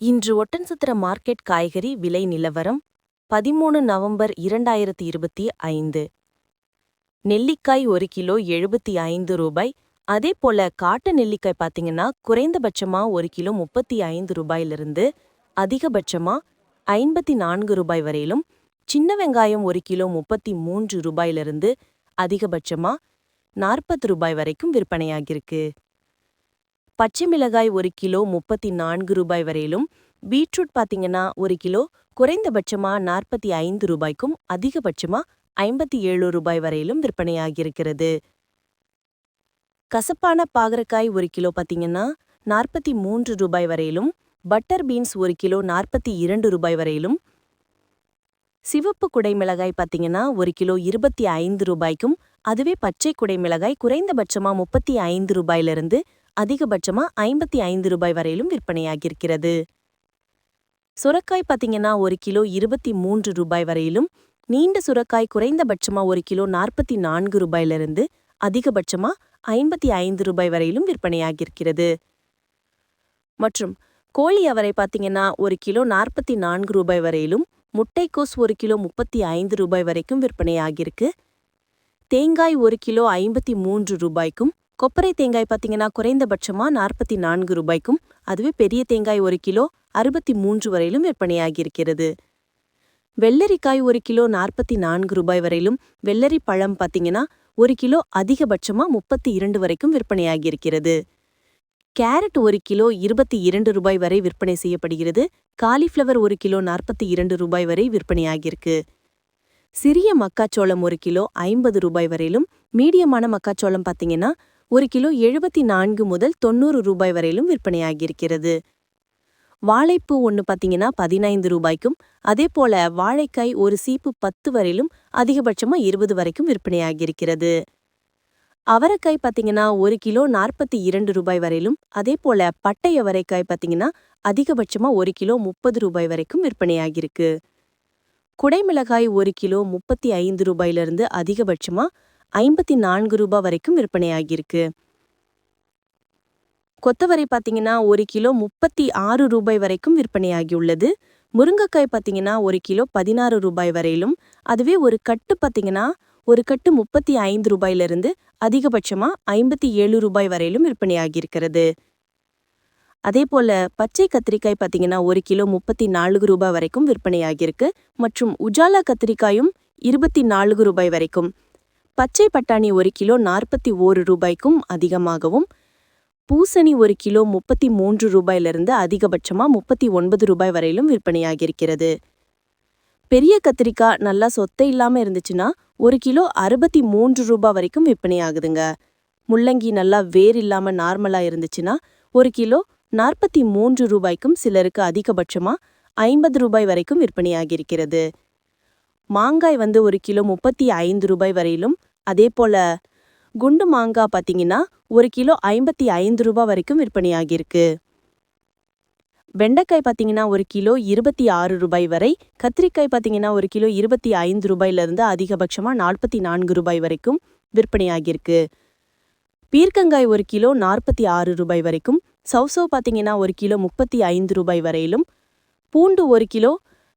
இன்று ஒட்டன்சத்திர மார்க்கெட் காய்கறி விலை நிலவரம் 13 நவம்பர் 2025. நெல்லிக்காய் 1 கிலோ 75 ரூபாய். அதேபோல காட்டு நெல்லிக்காய் பார்த்தீங்கன்னா குறைந்தபட்சமா 1 கிலோ 35 ரூபாயிலிருந்து அதிகபட்சமா 54 ரூபாய் வரையிலும், சின்ன வெங்காயம் 1 கிலோ 33 ரூபாயிலிருந்து அதிகபட்சமா 40 ரூபாய் வரைக்கும் விற்பனையாகிருக்கு. பச்சை மிளகாய் 1 கிலோ 34 ரூபாய் வரையிலும், பீட்ரூட் பார்த்தீங்கன்னா 1 கிலோ குறைந்தபட்சமா 45 ரூபாய்க்கும் அதிகபட்சமா 57 ரூபாய் வரையிலும் விற்பனையாகியிருக்கிறது. கசப்பான பாகற்காய் 1 கிலோ பார்த்தீங்கன்னா 43 ரூபாய் வரையிலும், பட்டர் பீன்ஸ் 1 கிலோ 42 ரூபாய் வரையிலும், சிவப்பு குடைமிளகாய் பார்த்தீங்கன்னா 1 கிலோ 25 ரூபாய்க்கும், அதுவே பச்சை குடைமிளகாய் குறைந்தபட்சமா 35 ரூபாயிலிருந்து அதிகபட்சமா 55 ரூபாய் வரையிலும் விற்பனையாகியிருக்கிறது. சுரக்காய் பார்த்தீங்கன்னா 1 கிலோ 23 ரூபாய் வரையிலும், நீண்ட சுரக்காய் குறைந்தபட்சமா 1 கிலோ 44 ரூபாயிலிருந்து அதிகபட்சமா 55 ரூபாய் வரையிலும் விற்பனையாகியிருக்கிறது. மற்றும் கோழி அவரை பார்த்தீங்கன்னா 1 கிலோ 44 ரூபாய் வரையிலும், முட்டைக்கோஸ் 1 கிலோ 35 ரூபாய் வரைக்கும் விற்பனையாகியிருக்கு. தேங்காய் 1 கிலோ 53 ரூபாய்க்கும், கொப்பரை தேங்காய் பார்த்தீங்கன்னா குறைந்தபட்சமா 44 ரூபாய்க்கும், அதுவே பெரிய தேங்காய் 1 கிலோ 63 வரையிலும் விற்பனையாகியிருக்கிறது. வெள்ளரிக்காய் 1 கிலோ 44 ரூபாய் வரையிலும், வெள்ளரி பழம் பார்த்தீங்கன்னா 1 கிலோ அதிகபட்சமா 32 வரைக்கும் விற்பனையாகியிருக்கிறது. கேரட் 1 கிலோ 22 ரூபாய் வரை விற்பனை செய்யப்படுகிறது. காலிஃப்ளவர் 1 கிலோ 42 ரூபாய் வரை விற்பனையாகியிருக்கு. சிறிய மக்காச்சோளம் 1 கிலோ 50 ரூபாய் வரையிலும், மீடியமான மக்காச்சோளம் பார்த்தீங்கன்னா 1 கிலோ 74 முதல் 90 ரூபாய் வரையிலும் விற்பனையாகியிருக்கிறது. வாழைப்பூ ஒன்று பார்த்தீங்கன்னா 15 ரூபாய்க்கும், அதேபோல வாழைக்காய் ஒரு சீப்பு 10 வரையிலும் அதிகபட்சமா 20 வரைக்கும் விற்பனையாகியிருக்கிறது. அவரைக்காய் பார்த்தீங்கன்னா 1 கிலோ 42 ரூபாய் வரையிலும், அதேபோல பட்டை அவரைக்காய் பார்த்தீங்கன்னா அதிகபட்சமா 1 கிலோ 30 ரூபாய் வரைக்கும் விற்பனையாகியிருக்கு. குடைமிளகாய் 1 கிலோ 35 ரூபாயிலிருந்து அதிகபட்சமா 54 ரூபாய் வரைக்கும் விற்பனையாகியிருக்கு. கொத்தவரை பார்த்தீங்கன்னா 1 கிலோ 36 ரூபாய் வரைக்கும் விற்பனையாகியுள்ளது. முருங்கைக்காய் பார்த்தீங்கன்னா 1 கிலோ 16 ரூபாய் வரையிலும், அதுவே ஒரு கட்டு பார்த்தீங்கன்னா ஒரு கட்டு 35 ரூபாயிலிருந்து அதிகபட்சமா 57 ரூபாய் வரையிலும் விற்பனையாகியிருக்கிறது. அதேபோல பச்சை கத்திரிக்காய் பார்த்தீங்கன்னா 1 கிலோ 34 ரூபாய் வரைக்கும் விற்பனையாகியிருக்கு. மற்றும் உஜாலா கத்திரிக்காயும் 24 ரூபாய் வரைக்கும். பச்சை பட்டாணி 1 கிலோ 41 ரூபாய்க்கும் அதிகமாகவும், பூசணி 1 கிலோ 33 ரூபாயிலிருந்து அதிகபட்சமா 39 ரூபாய் வரையிலும் விற்பனையாகியிருக்கிறது. பெரிய கத்திரிக்காய் நல்லா சொத்தை இல்லாமல் இருந்துச்சுன்னா 1 கிலோ 63 ரூபாய் வரைக்கும் விற்பனையாகுதுங்க. முள்ளங்கி நல்லா வேர் இல்லாமல் நார்மலாக இருந்துச்சுன்னா 1 கிலோ 43 ரூபாய்க்கும், சிலருக்கு அதிகபட்சமா 50 ரூபாய் வரைக்கும் விற்பனையாகியிருக்கிறது. மாங்காய் 1 கிலோ 35 ரூபாய் வரையிலும், அதேபோல குண்டு மாங்காய் பார்த்தீங்கன்னா 1 கிலோ 55 ரூபாய் வரைக்கும் விற்பனையாகியிருக்கு. வெண்டைக்காய் பார்த்தீங்கன்னா 1 கிலோ 26 ரூபாய் வரை, கத்திரிக்காய் பார்த்தீங்கன்னா 1 கிலோ 25 ரூபாயிலிருந்து அதிகபட்சமா 44 ரூபாய் வரைக்கும் விற்பனையாகியிருக்கு. பீர்க்கங்காய் 1 கிலோ 46 ரூபாய் வரைக்கும், சௌசௌ பார்த்தீங்கன்னா 1 கிலோ 35 ரூபாய் வரையிலும், பூண்டு 1 கிலோ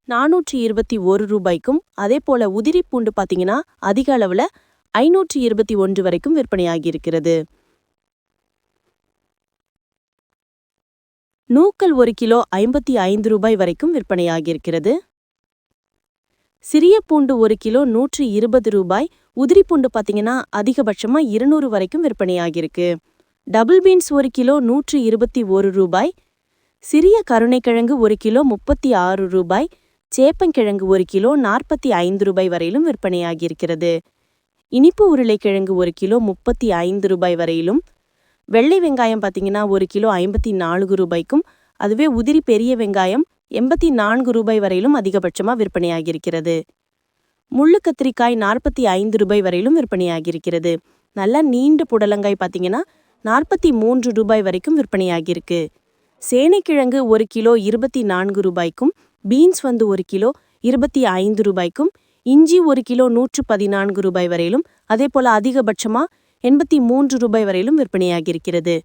421 ரூபாய்க்கும், அதேபோல உதிரி பூண்டு பார்த்தீங்கன்னா அதிக அளவில் 521 வரைக்கும் விற்பனையாகியிருக்கிறது. நூக்கல் 1 கிலோ 55 ரூபாய் வரைக்கும் விற்பனையாகியிருக்கிறது. சிறிய பூண்டு 1 கிலோ 120 ரூபாய், உதிரி பூண்டு பார்த்தீங்கன்னா அதிகபட்சமா 200 வரைக்கும் விற்பனையாகியிருக்கு. டபுள் பீன்ஸ் 1 கிலோ 121 ரூபாய், சிறிய கருணைக்கிழங்கு 1 கிலோ 36 ரூபாய், சேப்பங்கிழங்கு 1 கிலோ 45 ரூபாய் வரையிலும் விற்பனையாகியிருக்கிறது. இனிப்பு உருளைக்கிழங்கு 1 கிலோ 35 ரூபாய் வரையிலும், வெள்ளை வெங்காயம் பார்த்தீங்கன்னா 1 கிலோ 54 ரூபாய்க்கும், அதுவே உதிரி பெரிய வெங்காயம் 84 ரூபாய் வரையிலும் அதிகபட்சமாக விற்பனையாகியிருக்கிறது. முள்ளு கத்திரிக்காய் 45 ரூபாய் வரையிலும் விற்பனையாகியிருக்கிறது. நல்லா நீண்ட புடலங்காய் பார்த்தீங்கன்னா 43 ரூபாய் வரைக்கும் விற்பனையாகியிருக்கு. சேனைக்கிழங்கு 1 கிலோ 24 ரூபாய்க்கும், பீன்ஸ் 1 கிலோ 25 ரூபாய்க்கும், இஞ்சி 1 கிலோ 114 ரூபாய் வரையிலும், அதேபோல அதிகபட்சமா 83 ரூபாய் வரையிலும் விற்பனையாகியிருக்கிறது.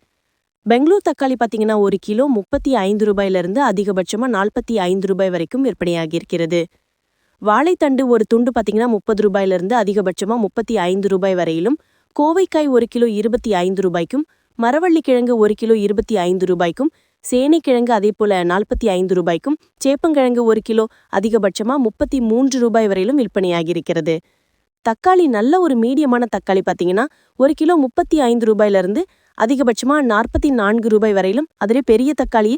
பெங்களூர் தக்காளி பார்த்தீங்கன்னா ஒரு கிலோ 35 ரூபாயிலிருந்து அதிகபட்சமா 45 ரூபாய் வரைக்கும் விற்பனையாகியிருக்கிறது. வாழைத்தண்டு ஒரு துண்டு பார்த்தீங்கன்னா 30 ரூபாயிலிருந்து அதிகபட்சமா 35 ரூபாய் வரையிலும், கோவைக்காய் ஒரு கிலோ 25 ரூபாய்க்கும், மரவள்ளிக்கிழங்கு ஒரு கிலோ 25 ரூபாய்க்கும், சேனைக்கிழங்கு அதேபோல 45 ரூபாய்க்கும், சேப்பங்கிழங்கு ஒரு கிலோ அதிகபட்சமா 33 ரூபாய் வரையிலும் விற்பனையாகியிருக்கிறது. தக்காளி நல்ல ஒரு மீடியமான தக்காளி பார்த்தீங்கன்னா ஒரு கிலோ 35 ரூபாயிலிருந்து அதிகபட்சமா 44 ரூபாய் வரையிலும், அதிலே பெரிய தக்காளி